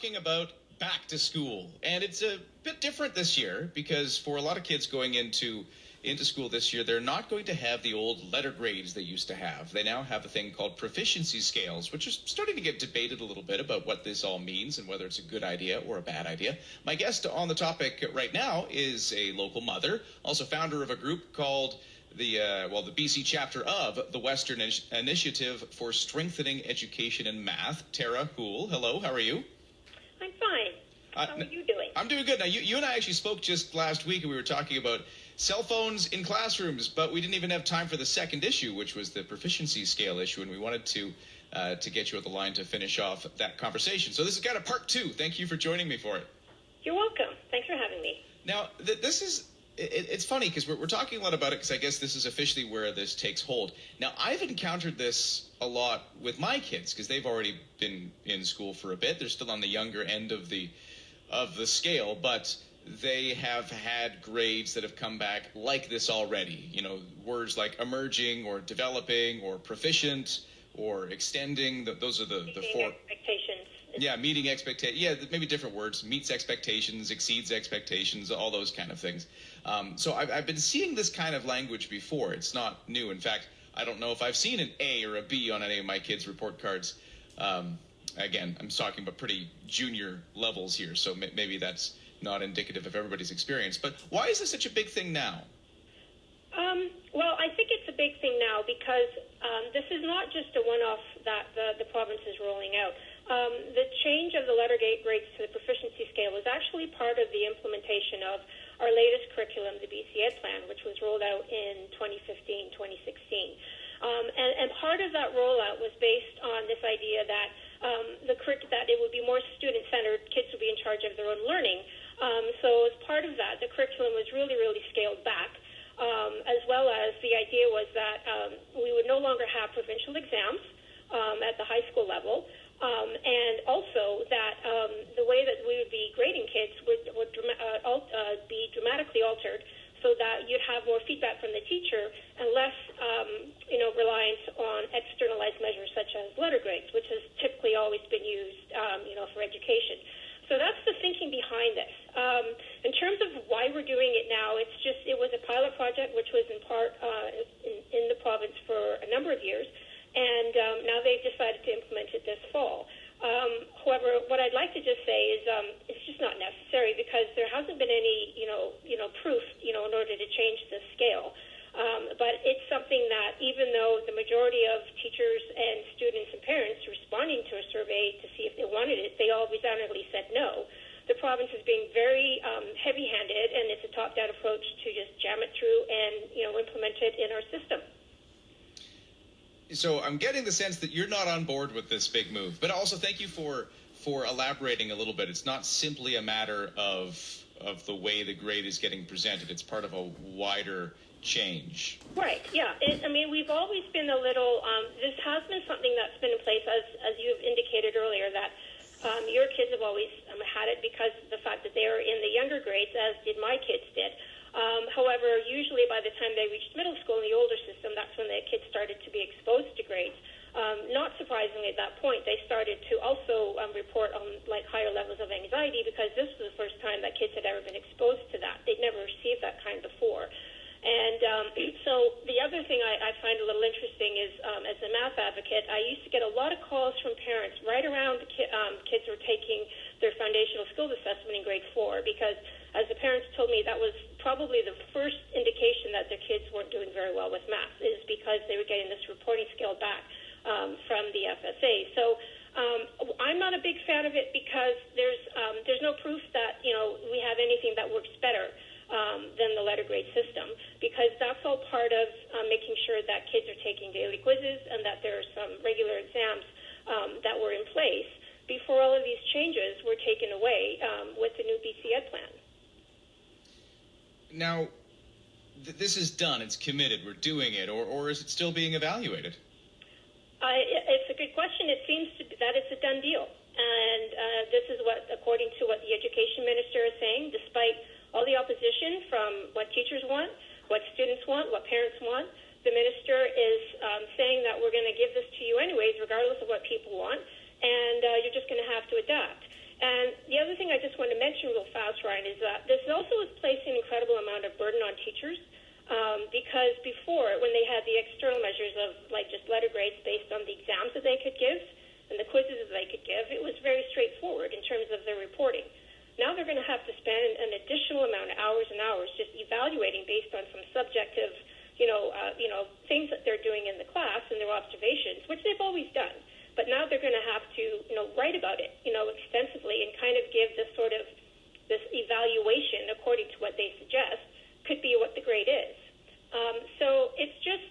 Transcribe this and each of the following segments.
talking about back to school. And it's a bit different this year because for a lot of kids going into school this year, they're not going to have the old letter grades they used to have. They now have a thing called proficiency scales, which is starting to get debated a little bit about what this all means and whether it's a good idea or a bad idea. My guest on the topic right now is a local mother, also founder of a group called the BC chapter of the Western Initiative for Strengthening Education in Math. Tara Houle, hello, how are you? I'm fine. How are you doing? I'm doing good. Now, you and I actually spoke just last week, and we were talking about cell phones in classrooms, but we didn't even have time for the second issue, which was the proficiency scale issue, and we wanted to get you at the line to finish off that conversation. So this is kind of part two. Thank you for joining me for it. You're welcome. Thanks for having me. Now, it's funny because we're talking a lot about it because I guess this is officially where this takes hold. Now, I've encountered this a lot with my kids because they've already been in school for a bit. They're still on the younger end of the scale, but they have had grades that have come back like this already. You know, words like emerging or developing or proficient or extending. Those are the four. Expectations. Yeah, meeting expectations. Yeah, maybe different words. Meets expectations, exceeds expectations, all those kind of things. So I've been seeing this kind of language before. It's not new. In fact, I don't know if I've seen an A or a B on any of my kids' report cards. Again, I'm talking about pretty junior levels here, so maybe that's not indicative of everybody's experience. But why is this such a big thing now? Well, I think it's a big thing now because this is not just a one-off that the province is rolling out. The change of the letter grades to the proficiency scale was actually part of the implementation of our latest curriculum, the BC Ed Plan, which was rolled out in 2015, 2016. And part of that rollout was based on this idea that that it would be more student-centered, kids would be in charge of their own learning. So as part of that, the curriculum was really, really scaled back, as well as the idea was that we would no longer have provincial exams at the high school level, and also that the way that we would be grading kids would be dramatically altered so that you'd have more feedback from the teacher and less, reliance on externalized measures such as letter grades, which has typically always been used, for education. So that's the thinking behind this. In terms of why we're doing it now, it was a pilot project which was in part in the province for a number of years, and now they've decided to implement it this fall. However, what I'd like to just say is it's just not necessary because there hasn't been any, proof, in order to change the scale. But it's something that even though the majority of teachers and students and parents responding to a survey to see if they wanted it, they all resoundingly said no. The province is being very heavy-handed, and it's a top-down approach to just jam it through and, implement it in our system. So I'm getting the sense that you're not on board with this big move, but also thank you for elaborating a little bit. It's not simply a matter of the way the grade is getting presented. It's part of a wider change. Right, yeah. We've always been a little, this has been something that's been in place, as you've indicated earlier, that your kids have always had it because of the fact that they're in the younger grades, as did my kids did. However, usually by the time they reached middle school in the older system, that's when the kids started to be exposed to grades. Not surprisingly, at that point, they started to also report on higher levels of anxiety because this was the first time that kids had ever been exposed to that. They'd never received that kind before. And so the other thing I find a little interesting is, as a math advocate, I used to get a lot of calls from parents right around kids were taking their foundational skills assessment in grade 4 because, as the parents told me, that was probably the first indication that their kids weren't doing very well with math, is because they were getting this reporting scale back from the FSA. So I'm not a big fan of it because there's no proof that we have anything that works better than the letter grade system, because that's all part of making sure that kids are taking daily quizzes and that there are some regular exams that were in place before all of these changes were taken away with the new BC Ed Plan. Now, this is done. It's committed. We're doing it. Or is it still being evaluated? It's a good question. It seems that it's a done deal. And this is what, according to what the education minister is saying, despite all the opposition from what teachers want, what students want, what parents want, the minister is saying that we're going to give this to you anyways, regardless of what people want, and you're just going to have to adapt. And the other thing I just want to mention real fast, Ryan, is that this also is placing an incredible amount of burden on teachers because before, when they had the external measures of like just letter grades based on the exams that they could give and the quizzes that they could give, it was very straightforward in terms of their reporting. Now they're going to have to spend an additional amount of hours and hours just evaluating based on some subjective, things that they're doing in the class and their observations, which they've always done. But now they're going to have to, write about it, extensively and kind of give this evaluation according to what they suggest could be what the grade is. So it's just,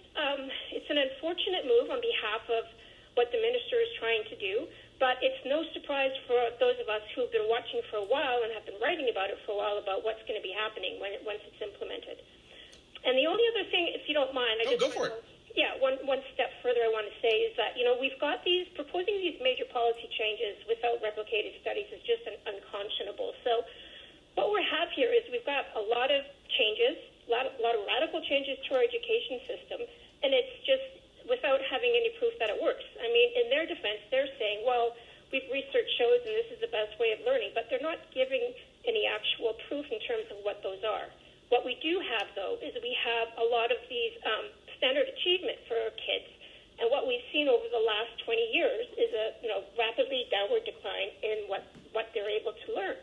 it's an unfortunate move on behalf of what the minister is trying to do, but it's no surprise for those of us who've been watching for a while and have been writing about it for a while about what's going to be happening once it's implemented. And the only other thing, if you don't mind, go for it. Yeah, one step further I want to say is that, we've got proposing these major policy changes without replicated studies is just unconscionable. So what we have here is we've got a lot of changes, a lot of radical changes to our education system, and it's just without having any proof that it works. I mean, in their defense, they're saying, well, research shows and this is the best way of learning, but they're not giving any actual proof in terms of what those are. What we do have, though, is we have a lot of these standard achievement for our kids. And what we've seen over the last 20 years is a rapidly downward decline in what they're able to learn.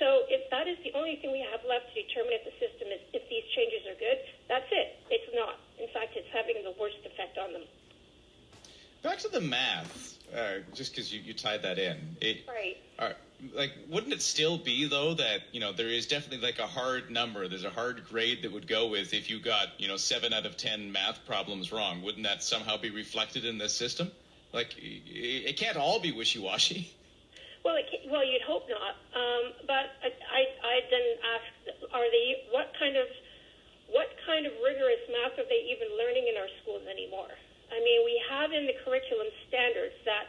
So if that is the only thing we have left to determine if the system is, if these changes are good, that's it. It's not. In fact, it's having the worst effect on them. Back to the math, just because you tied that in. Right. Wouldn't it still be, though, that, there is definitely like a hard number, there's a hard grade that would go with if you got, 7 out of 10 math problems wrong? Wouldn't that somehow be reflected in this system? It can't all be wishy-washy. Well, you'd hope not. But I then ask, what kind of rigorous math are they even learning in our schools anymore? I mean, we have in the curriculum standards that,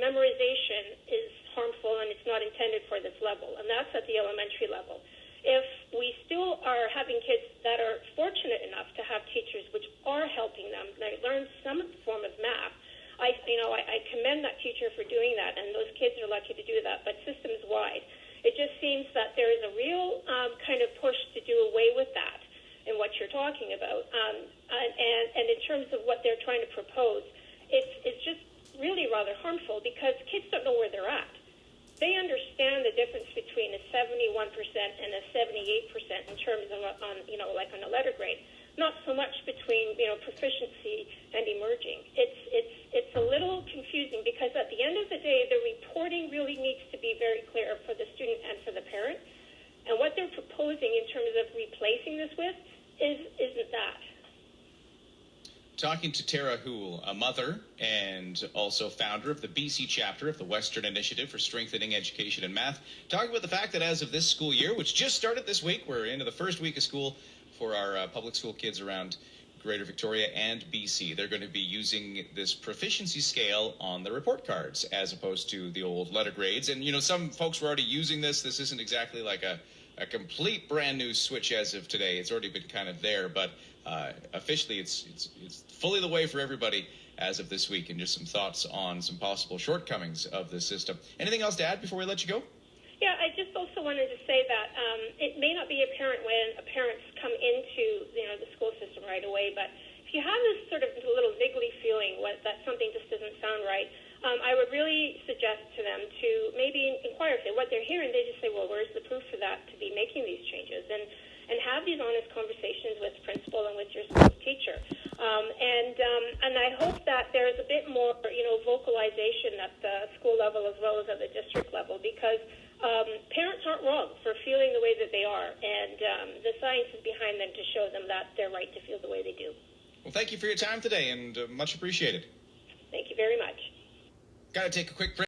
memorization is harmful and it's not intended for this level, and that's at the elementary level. If we still are having kids that are fortunate enough to have teachers which are helping them learn some form of math, I commend that teacher for doing that, and those kids are lucky to do that. But systems-wide, it just seems that there is a real kind of push to do away with that in what you're talking about. And in terms of what they're trying to propose, it's just really rather harmful because kids don't know where they're at. They understand the difference between a 71% and a 78% in terms of on a letter grade. Not so much between proficiency and emerging. It's a little confusing because at the end of the day, the reporting really needs to be very clear for the student and for the parent. And what they're proposing in terms of replacing this with isn't that. Talking to Tara Houle, a mother and also founder of the BC chapter of the Western Initiative for Strengthening Education in Math, talking about the fact that as of this school year, which just started this week, we're into the first week of school for our public school kids around Greater Victoria and BC. They're going to be using this proficiency scale on the report cards as opposed to the old letter grades. And, some folks were already using this. This isn't exactly like a complete brand new switch as of today. It's already been kind of there, but officially it's fully the way for everybody as of this week. And just some thoughts on some possible shortcomings of this system. Anything else to add before we let you go? Yeah, I just also wanted to say that it may not be apparent when parents come into the school system right away, but if you have this sort of little niggly feeling that something just doesn't sound right, I would really suggest to them to maybe inquire if what they're hearing. They just say, well, where's the proof for that to be making these changes? And have these honest conversations with principal and with your school teacher. And I hope that there is a bit more, vocalization at the school level as well as at the district level, because parents aren't wrong for feeling the way that they are, and the science is behind them to show them that they're right to feel the way they do. Well, thank you for your time today, and much appreciated. Thank you very much. Got to take a quick break.